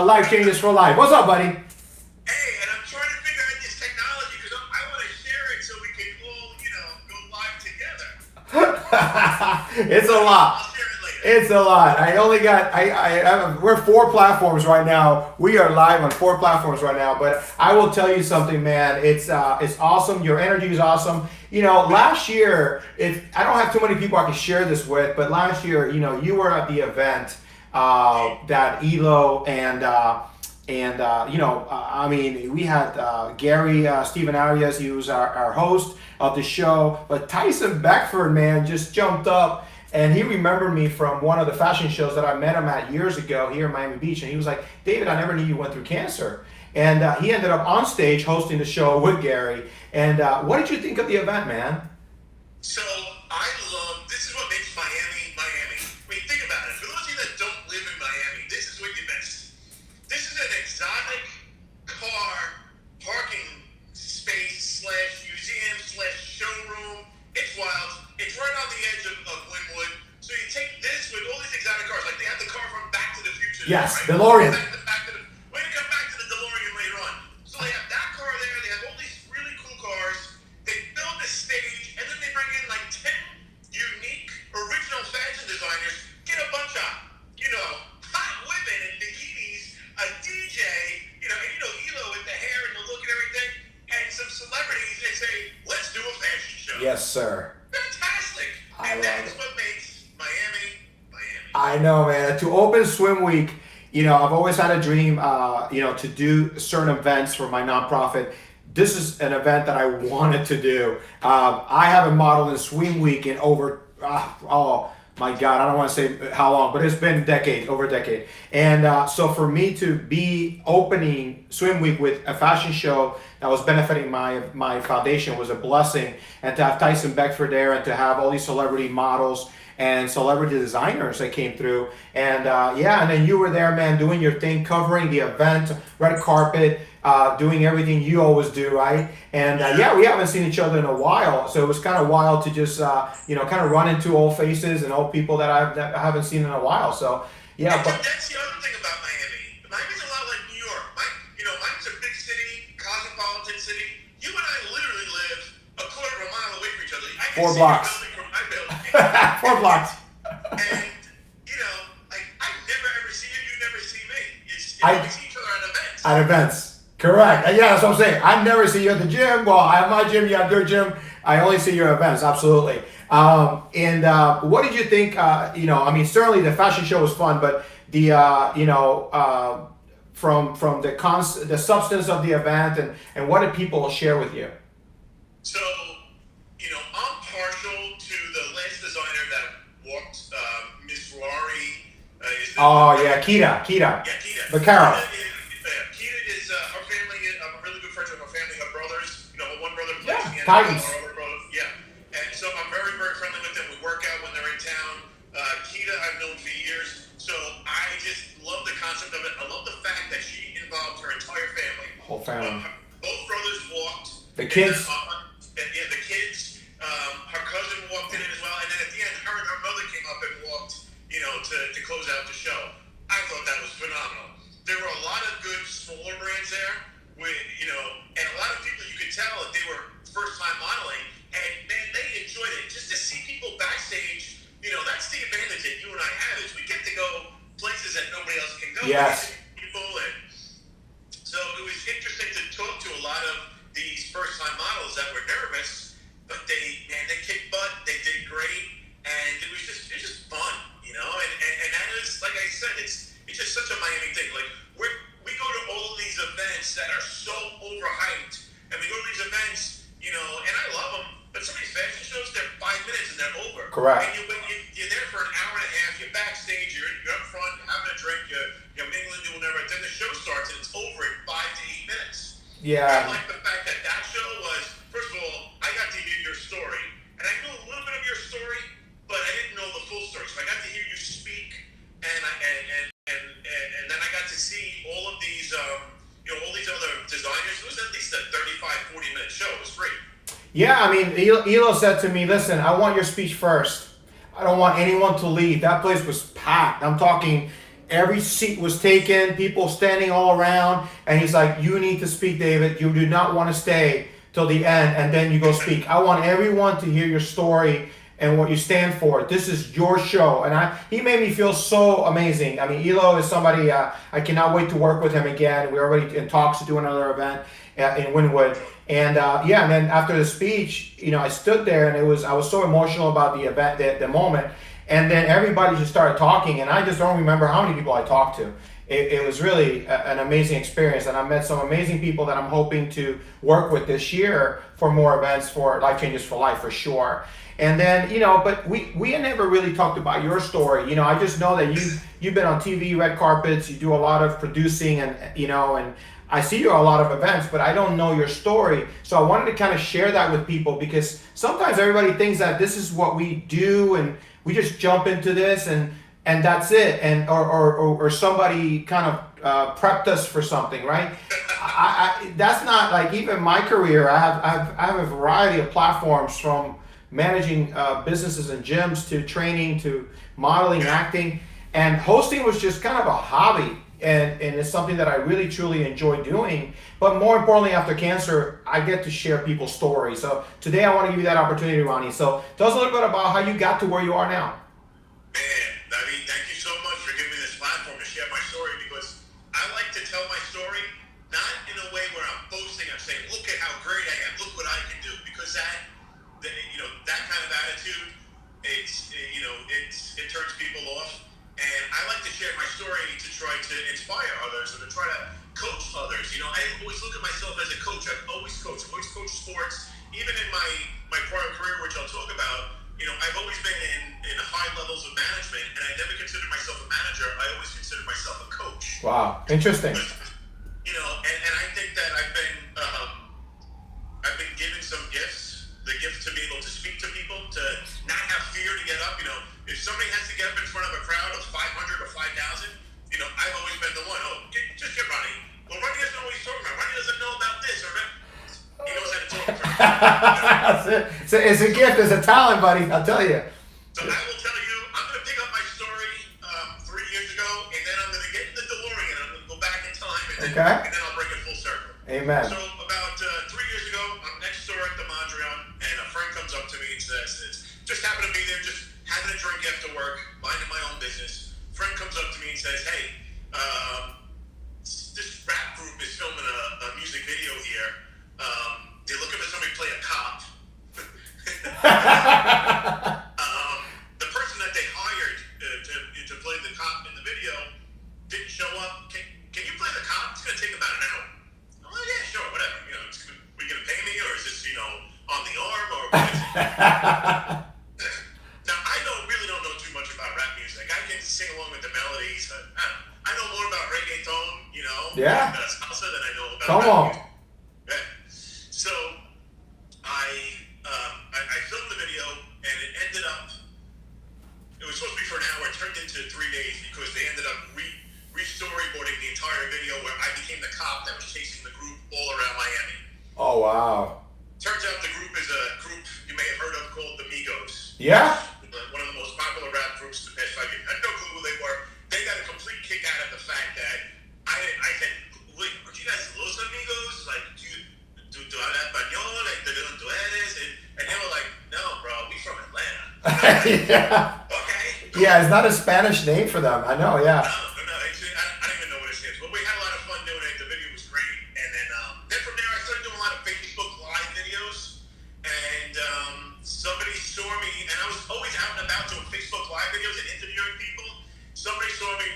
Lifechangers for Life. What's up, buddy? Hey, and I'm trying to figure out this technology because I want to share it so we can all, go live together. It's a lot. I'll share it later. It's a lot. I only got, we're 4 platforms right now. We are live on 4 platforms right now, but I will tell you something, man. It's awesome. Your energy is awesome. Last year, I don't have too many people I can share this with, but last year, you were at the event that Elo we had Gary Stephen Arias. He was our host of the show, but Tyson Beckford, man, just jumped up and he remembered me from one of the fashion shows that I met him at years ago here in Miami Beach, and he was like, David, I never knew you went through cancer. And he ended up on stage hosting the show with Gary. And what did you think of the event, man? So this is what makes Miami. I mean, think about it. For those of you that don't live in Miami, this is what you miss. This is an exotic car parking space / museum / showroom. It's wild. It's right on the edge of Wynwood. So you take this with all these exotic cars. Like they have the car from Back to the Future. Yes, right? DeLorean. We're going to come back to the DeLorean later on. So they have that car there. They have all these really cool cars. They build a stage, and then they bring in like 10 unique original fashion designers. Get a bunch of, hot women in bikinis, a DJ, and Elo with the hair and the look and everything, and some celebrities, and say, let's do a fashion show. Yes, sir. Fantastic. And that's what makes Miami. I know, man. To open Swim Week, I've always had a dream, to do certain events for my nonprofit. This is an event that I wanted to do. I haven't modeled in Swim Week in over, oh my God, I don't want to say how long, but it's been over a decade. And so for me to be opening Swim Week with a fashion show that was benefiting my foundation was a blessing. And to have Tyson Beckford there and to have all these celebrity models and celebrity designers that came through. And and then you were there, man, doing your thing, covering the event, red carpet, doing everything you always do, right? And we haven't seen each other in a while, so it was kind of wild to just, kind of run into old faces and old people that I haven't seen in a while. So, yeah. But that's the other thing about Miami. Miami's a lot like New York. Miami's a big city, cosmopolitan city. You and I literally live a quarter of a mile away from each other. I can 4 see blocks. your building from my building. 4 blocks. And, I never ever see you, you never see me. We see each other at events. At events. Correct. Yeah, that's what I'm saying. I never see you at the gym. Well, I have my gym, you have your gym. I only see your events, absolutely. What did you think, certainly the fashion show was fun, but the, from the substance of the event and what did people share with you? So, I'm partial to the last designer that walked, Miss Rory. Kita. Yeah, Kita. Vaccaro. Kita is her family. I'm really good friends with her family. Her brothers, one brother plays in the Titans. NFL. Our other brother, and so I'm very, very friendly with them. We work out when they're in town. Kita I've known for years, so I just love the concept of it. I love the fact that she involved her entire family. Whole family. Both brothers walked. The kids. The kids. Her cousin walked in as well, and then at the end, her and her mother came up and walked. To close out the show. I thought that was phenomenal. There were a lot of good smaller brands there, and a lot of people you could tell that they were first time modeling, and man, they enjoyed it. Just to see people backstage, that's the advantage that you and I have is we get to go places that nobody else can go. Yes. People, and so it was interesting to talk to a lot of these first time models that were nervous, but they kicked butt. They did great, and it was just fun. And that is, like I said, it's just such a Miami thing. Like we go to all of these events that are so overhyped, and we go to these events, and I love them. But some of these fashion shows, they're 5 minutes and they're over. Correct. And you're there for an hour and a half. You're backstage. You're up front having a drink. You're mingling, doing whatever. Then the show starts and it's over in 5 to 8 minutes. Yeah. I like the fact that show was, first of all, I got to hear your story, and I knew a little bit of your story, but I didn't know the full story. So I got to hear you speak, and then I got to see all of these, all these other designers. It was at least a 35, 40-minute show. It was great. Yeah, Elo said to me, listen, I want your speech first. I don't want anyone to leave. That place was packed. I'm talking every seat was taken, people standing all around, and he's like, you need to speak, David. You do not want to stay till the end, and then you go speak. I want everyone to hear your story and what you stand for. This is your show. And he made me feel so amazing. I mean, Elo is somebody, I cannot wait to work with him again. We're already in talks to do another event in Wynwood. And and then after the speech, I stood there and I was so emotional about the event, the moment. And then everybody just started talking, and I just don't remember how many people I talked to. It was really an amazing experience, and I met some amazing people that I'm hoping to work with this year for more events for Lifechangers for Life, for sure. And then, but we had never really talked about your story. I just know that you've been on TV, red carpets, you do a lot of producing, and and I see you at a lot of events, but I don't know your story. So I wanted to kind of share that with people, because sometimes everybody thinks that this is what we do and we just jump into this and that's it, and or somebody kind of prepped us for something, right? That's not like, even my career. I have a variety of platforms, from managing businesses and gyms to training to modeling, acting, and hosting was just kind of a hobby, and it's something that I really truly enjoy doing. But more importantly, after cancer, I get to share people's stories. So today I want to give you that opportunity, Ronnie. So tell us a little bit about how you got to where you are now. Man, thank you so much for giving me this platform to share my story, because I like to tell my story, not in a way where I'm boasting, I'm saying, look at how great I am, look what I can do, because that kind of attitude, it turns people off. And I like to share my story to try to inspire others, or to try to coach others. I always look at myself as a coach. I've always coached sports, even in my prior career, which I'll talk about. I've always been in high levels of management, and I never considered myself a manager. I always considered myself a coach. Wow, interesting. And I think that I've been given some gifts. The gift to be able to speak to people, to not have fear to get up. If somebody has to get up in front of a crowd of 500 or 5,000, I've always been the one. Oh, just get Ronnie. Well, Ronnie doesn't know what he's talking about. Ronnie doesn't know about this or that. He knows how to talk to her. It's a gift, it's a talent, buddy. I'll tell you. So I will tell you, I'm going to pick up my story 3 years ago, and then I'm going to get in the DeLorean, and I'm going to go back in time, and then I'll bring it full circle. Amen. So about 3 years ago, I'm next door at the Mondrian, and a friend comes up to me and says, just happened to be there, just having a drink after work, minding my own business. Friend comes up to me and says, hey, this rap group is filming a music video here. They're looking for somebody to play a cop. The person that they hired to play the cop in the video didn't show up. Can you play the cop? It's going to take about an hour. Oh, yeah, sure, whatever. Are you going to pay me, or is this, on the arm, or what is it? Now, I really don't know too much about rap music. I can sing along with the melodies. I know more about reggaeton, Yeah. and salsa than I know about Come rap on. music. Yeah. So, I filmed the video, and it ended up, it was supposed to be for an hour. It turned into 3 days, because they ended up re-storyboarding the entire video, where I became the cop that was chasing the group all around Miami. Oh, wow. Turns out the group is a group you may have heard of called the Migos. Yeah? One of the most popular rap groups in the past 5 years. I had no clue who they were. They got a complete kick out of the fact that I said, wait, are you guys Los Amigos? Like, do hablar español? Like, do eres? And they were like, no, bro, we from Atlanta. Yeah. Okay. Cool. Yeah, it's not a Spanish name for them. I know, yeah. No, I don't even know what it stands for. But we had a lot of fun doing it. The video was great. And then from there, I started doing a lot of Facebook Live videos. And somebody saw me, and I was always out and about doing Facebook Live videos and interviewing people. Somebody saw me,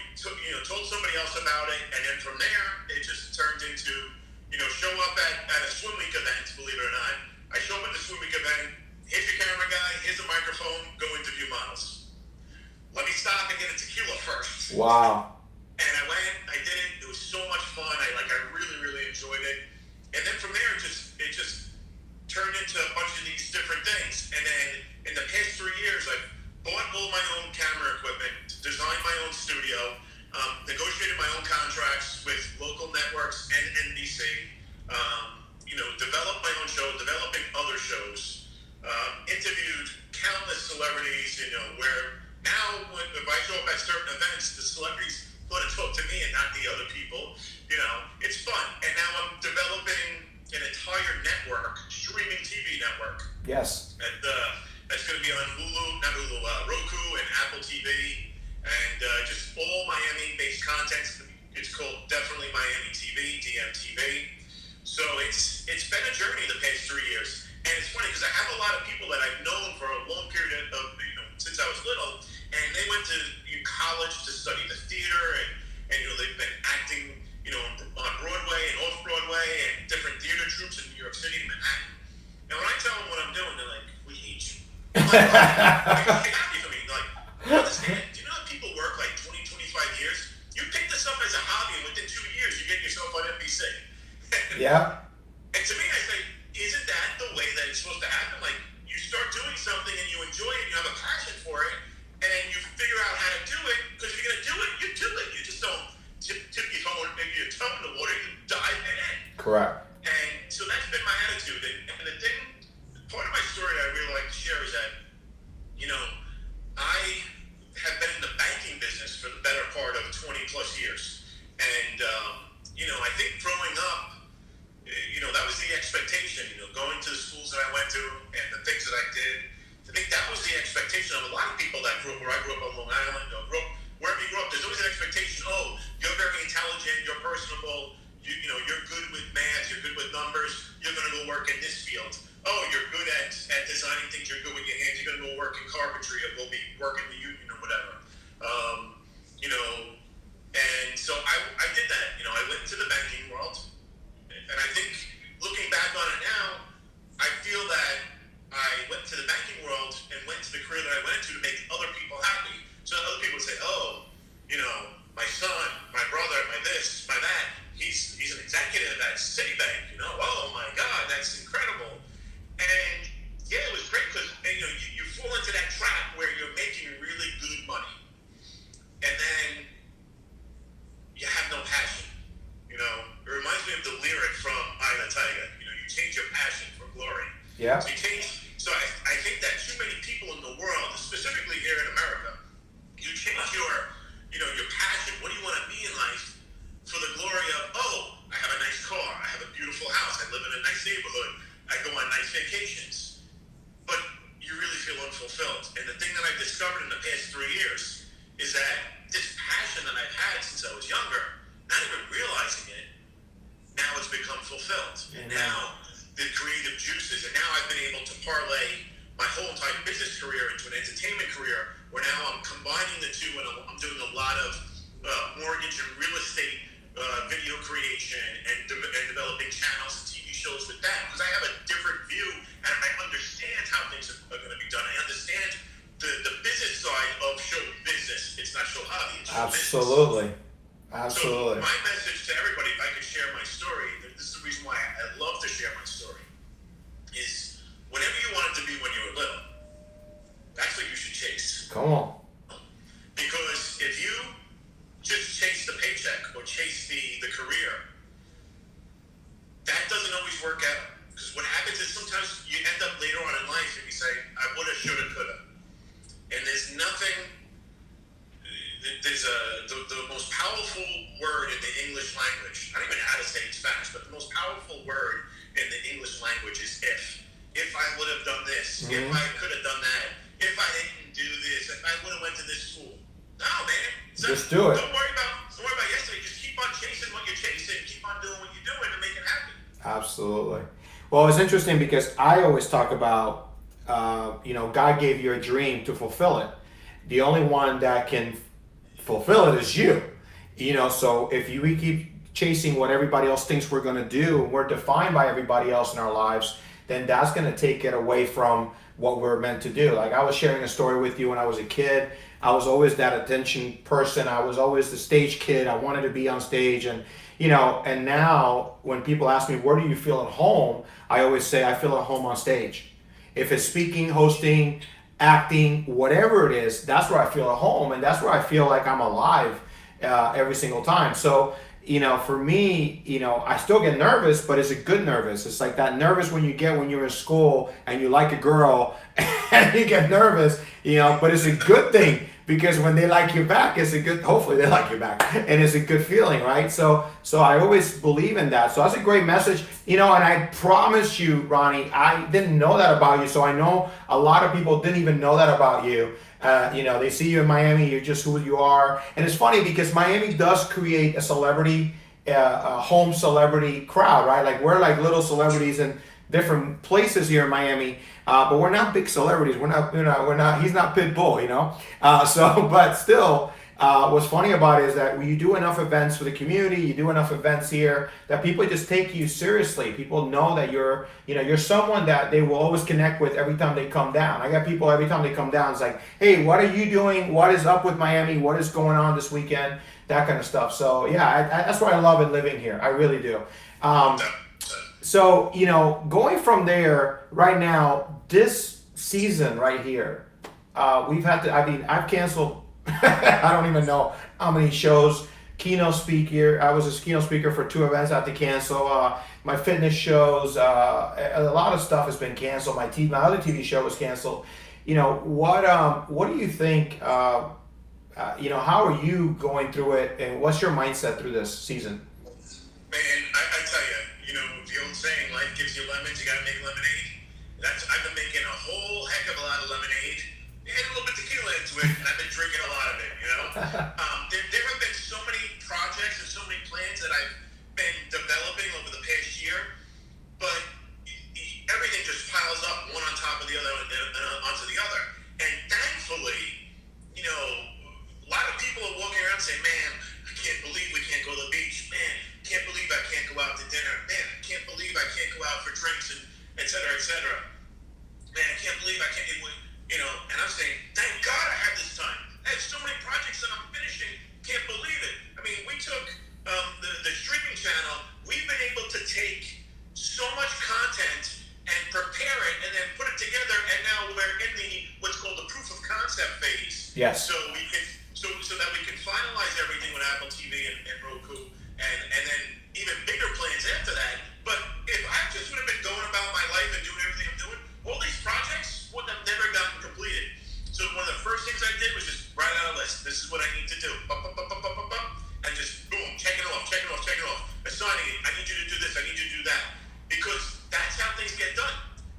told somebody else about it, and then from there, it just turned into, show up at a swim week event, believe it or not. I show up at the swim week event, here's your camera guy, here's a microphone, go interview models. Let me stop and get a tequila first. Wow. And I went, I did it, it was so much fun, I really, really enjoyed it. And then from there, it just turned into a bunch of these different things. And then in the past 3 years, I've bought all my own camera equipment, designed my own studio, negotiated my own contracts with local networks and NBC, developed my own show, developing other shows, interviewed countless celebrities, where now if I show up at certain events, the celebrities talk to me and not the other people. You know, it's fun. And now I'm developing an entire network, streaming TV network. Yes. And that's going to be on Roku and Apple TV, and just all Miami-based content. It's called Definitely Miami TV, DMTV. So it's been a journey the past 3 years, and it's funny because I have a lot of people that I've known for a long period of since I was little, and they went to college to study the theater, and they've been acting on Broadway and off Broadway and different theater troupes in New York City and Manhattan. And when I tell them what I'm doing, they're like, "We hate you." I'm like, happy for me. Like, understand? Do you know that people work like 20, 25 years? You pick this up as a hobby, and within 2 years, you get yourself on NBC. Yeah. And to me, I say, isn't that the way that it's supposed to happen? Like, you start doing something and you enjoy it, you have a passion for it, and you figure out how to do it, because if you're going to do it, you do it. You just don't tip your toe, maybe your toe in the water, you dive in. Correct. And so that's been my attitude. And the thing, part of my story that I really like to share is that, I have been in the banking business for the better part of 20 plus years. And, I think growing up, that was the expectation, going to the schools that I went to and the things that I did. I think that was the expectation of a lot of people that grew up where I grew up on Long Island, or wherever you grew up. There's always an expectation, oh, you're very intelligent, you're personable, you're good with math, you're good with numbers, you're going to go work in this field. Oh, you're good at designing things, you're good with your hands, you're going to go work in carpentry, or go be working the union or whatever. And so I did that. I went into the banking world, and I think looking back on it now, I feel that I went to the banking world and went to the career that I went into to make other people happy. So other people would say, oh, my son, my brother, my this, my that, he's an executive at Citibank, oh my God, that's incredible. And yeah, it was great because you fall into that trap where you're making really good money, and then you have no passion. It reminds me of the lyric from Eye of the Tiger. You change your passion for glory. Yeah. So I think that too many people in the world, specifically here in America, you change your passion. What do you want to be in life for the glory of, oh, I have a nice car, I have a beautiful house, I live in a nice neighborhood, I go on nice vacations. But you really feel unfulfilled. And the thing that I've discovered in the past 3 years is that this passion that I've had since I was younger, not even realizing it, now it's become fulfilled. And now the creative juices, and now I've been able to parlay my whole entire business career into an entertainment career, where now I'm combining the two, and I'm doing a lot of mortgage and real estate video creation and developing channels and TV shows with that, because I have a different view and I understand how things are going to be done. I understand the business side of show business. It's not show hobby. It's show Absolutely. Business. Absolutely. So my message to everybody, if I could share my story, this is the reason why I love to share my story, is whatever you wanted to be when you were little, that's what you should chase. Come on. Because if you just chase the paycheck or chase the career, that doesn't always work out. Because what happens is sometimes you end up later on in life and you say, I woulda, shoulda, coulda. And there's nothing, the most powerful word in the English language, I don't even know how to say it in Spanish, but the most powerful word in the English language is if. If I would have done this, if I could have done that, if I didn't do this, if I would have went to this school. No, man. Just do it. Don't worry about yesterday. Just keep on chasing what you're chasing. Keep on doing what you're doing to make it happen. Absolutely. Well, it's interesting because I always talk about, God gave you a dream to fulfill it. The only one that can fulfill it is you. So if we keep chasing what everybody else thinks we're going to do, we're defined by everybody else in our lives, then that's going to take it away from what we're meant to do. Like I was sharing a story with you when I was a kid. I was always that attention person. I was always the stage kid. I wanted to be on stage. And now when people ask me, where do you feel at home? I always say, I feel at home on stage. If it's speaking, hosting, acting, whatever it is, that's where I feel at home. And that's where I feel like I'm alive every single time. So, for me, I still get nervous, but it's a good nervous. It's like that nervous when you're in school and you like a girl and you get nervous, but it's a good thing because when they like you back, hopefully they like you back, and it's a good feeling, right? So I always believe in that. So that's a great message, and I promise you, Ronnie, I didn't know that about you. So I know a lot of people didn't even know that about you. They see you in Miami, you're just who you are. And it's funny because Miami does create a celebrity, a home celebrity crowd, right? Like we're like little celebrities in different places here in Miami. But we're not big celebrities. We're not, he's not Pitbull, but still, what's funny about it is that when you do enough events for the community, you do enough events here that people just take you seriously. People know that you're someone that they will always connect with every time they come down. I got people every time they come down, it's like, hey, what are you doing? What is up with Miami? What is going on this weekend? That kind of stuff. So yeah, that's why I love it living here. I really do. So, going from there right now, this season right here, I've canceled, I don't even know how many shows, keynote speaker. I was a keynote speaker for 2 events I had to cancel. My fitness shows, a lot of stuff has been canceled. My other TV show was canceled. What do you think, how are you going through it, and what's your mindset through this season? Man, I tell you, the old saying, life gives you lemons, you gotta make lemonade. I've been making a whole heck of a lot of lemonade, and a little bit of tequila into it, and I've been drinking a lot of it, There have been so many projects and so many plans that I've been developing over the past year, but everything just piles up one on top of the other onto the other. And thankfully, a lot of people are walking around saying, man, I can't believe we can't go to the beach, man. Can't believe I can't go out to dinner. Man, I can't believe I can't go out for drinks and et cetera, et cetera. Man, I can't believe I can't, and I'm saying, thank God I have this time. I have so many projects that I'm finishing. Can't believe it. I mean, we took the streaming channel. We've been able to take so much content and prepare it and then put it together. And now we're in what's called the proof of concept phase. Yes. So we can, so that we can finalize everything with Apple TV and Roku. And then even bigger plans after that. But if I just would have been going about my life and doing everything I'm doing, all these projects would have never gotten completed. So one of the first things I did was just write out a list. This is what I need to do. And just boom, check it off. Assigning it. I need you to do this. I need you to do that. Because that's how things get done.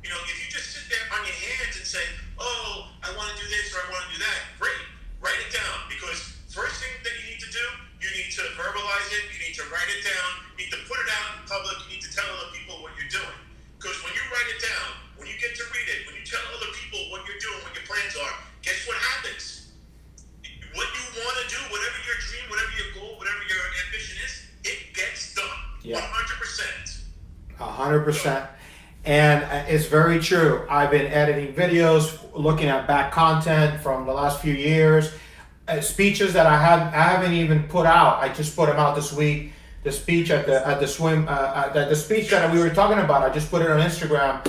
If you just sit there on your hands and say, oh, I want to do this or I want to do that, great. Write it down. Because first thing that you need to do, you need to verbalize it, you need to write it down, you need to put it out in public, you need to tell other people what you're doing. Because when you write it down, when you get to read it, when you tell other people what you're doing, what your plans are, guess what happens? What you want to do, whatever your dream, whatever your goal, whatever your ambition is, it gets done. Yeah. 100%. 100%. And it's very true. I've been editing videos, looking at back content from the last few years. Speeches that I haven't even put out. I just put them out this week. The speech at the swim, the speech that we were talking about, I just put it on Instagram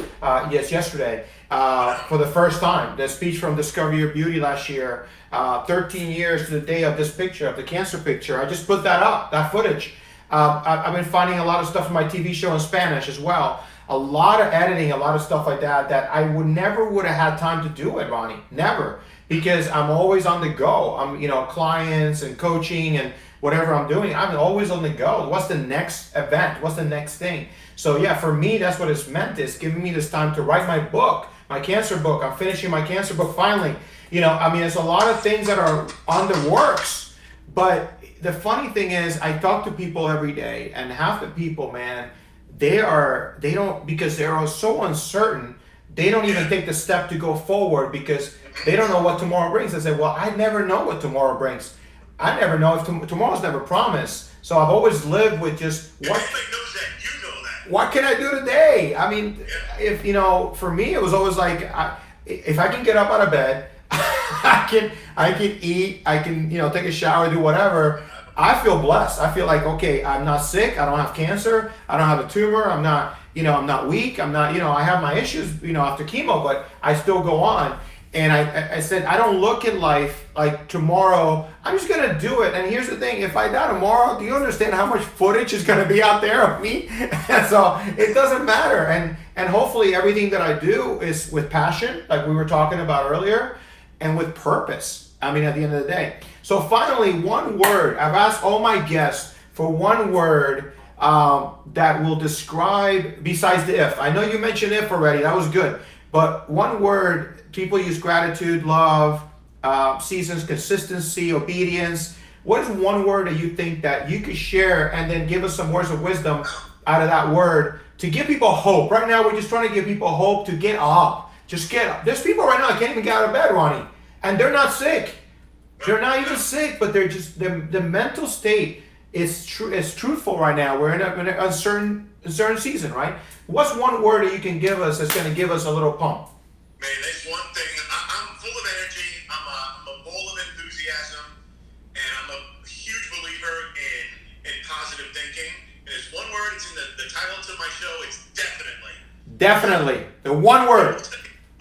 yesterday for the first time. The speech from Discover Your Beauty last year, 13 years to the day of this picture, of the cancer picture. I just put that up, that footage. I've been finding a lot of stuff in my TV show in Spanish as well. A lot of editing, a lot of stuff like that I never would have had time to do it, Ronnie. Never. Because I'm always on the go. I'm, clients and coaching and whatever I'm doing, I'm always on the go. What's the next event? What's the next thing? So yeah, for me, that's what it's meant. It's giving me this time to write my book, my cancer book. I'm finishing my cancer book finally. There's a lot of things that are on the works. But the funny thing is, I talk to people every day, and half the people, man, because they're so uncertain, they don't even take the step to go forward because they don't know what tomorrow brings. I say, well, I never know what tomorrow brings. I never know if tomorrow's never promised. So I've always lived with just what. Everybody knows that. You know that. What can I do today? I mean, if for me, it was always like, if I can get up out of bed, I can eat, I can take a shower, do whatever. I feel blessed. I feel like, okay, I'm not sick. I don't have cancer. I don't have a tumor. I'm not, I'm not weak. I'm not, I have my issues, after chemo, but I still go on. And I said, I don't look at life like tomorrow, I'm just going to do it. And here's the thing, if I die tomorrow, do you understand how much footage is going to be out there of me? So it doesn't matter. And hopefully everything that I do is with passion, like we were talking about earlier, and with purpose. I mean, at the end of the day. So finally, one word. I've asked all my guests for one word that will describe, besides the if. I know you mentioned if already. That was good. But one word, people use gratitude, love, seasons, consistency, obedience. What is one word that you think that you could share and then give us some words of wisdom out of that word to give people hope? Right now, we're just trying to give people hope to get up. Just get up. There's people right now that can't even get out of bed, Ronnie, and they're not sick. They're not even sick, but they're just, the mental state is truthful right now. We're in an uncertain season, right? What's one word that you can give us that's going to give us a little pump? Man, there's one thing. I'm full of energy. I'm a ball of enthusiasm, and I'm a huge believer in positive thinking. And there's one word. It's in the title to my show. It's definitely. Definitely. The one word.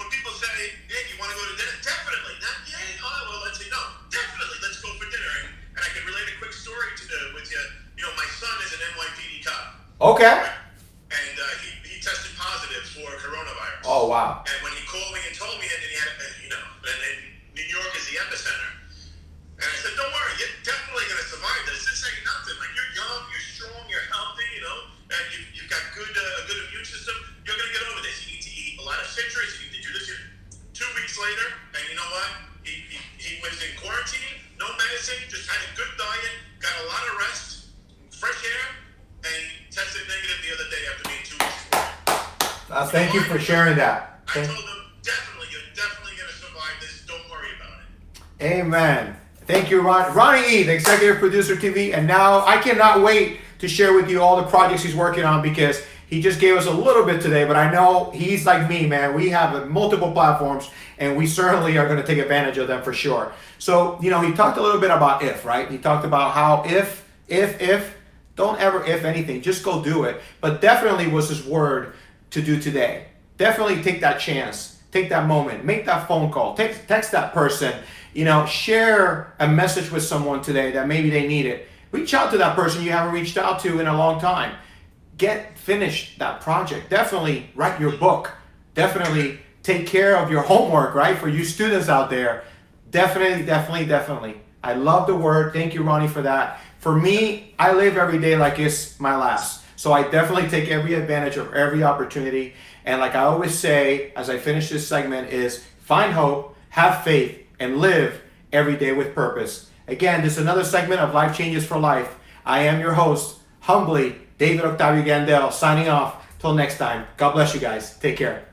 When people say, "Hey, you want to go to dinner?" Definitely. Not yay. Oh, well, let's say no. Definitely. Let's go for dinner. And I can relate a quick story with you. You know, my son is an NYPD cop. Okay. And he tested positive for coronavirus. Oh, wow. And when he called me and told me, and he had, and New York is the epicenter. And I said, don't worry, you're definitely going to survive this. This ain't nothing. Like, you're young, you're strong, you're healthy, and you've got a good immune system. You're going to get over this. You need to eat a lot of citrus. You need to do this. 2 weeks later, and you know what? He was in quarantine, no medicine, just had a good diet, got a lot of rest, fresh air, and tested negative the other day after being 2 weeks in. Thank you for sharing that. I told him, you're definitely going to survive this. Don't worry about it. Amen. Thank you, Ronnie Eith, executive producer TV. And now I cannot wait to share with you all the projects he's working on, because he just gave us a little bit today, but I know he's like me, man. We have multiple platforms, and we certainly are going to take advantage of them for sure. So, he talked a little bit about if, right? He talked about how if, don't ever if anything, just go do it. But definitely was his word to do today. Definitely take that chance, take that moment, make that phone call, text that person, share a message with someone today that maybe they need it. Reach out to that person you haven't reached out to in a long time. Finish that project. Definitely write your book. Definitely take care of your homework, right? For you students out there. Definitely. I love the word. Thank you, Ronnie, for that. For me, I live every day like it's my last. So I definitely take every advantage of every opportunity. And like I always say, as I finish this segment, is find hope, have faith, and live every day with purpose. Again, this is another segment of Life Changes for Life. I am your host, humbly, David Octavio Gandell, signing off. Till next time. God bless you guys. Take care.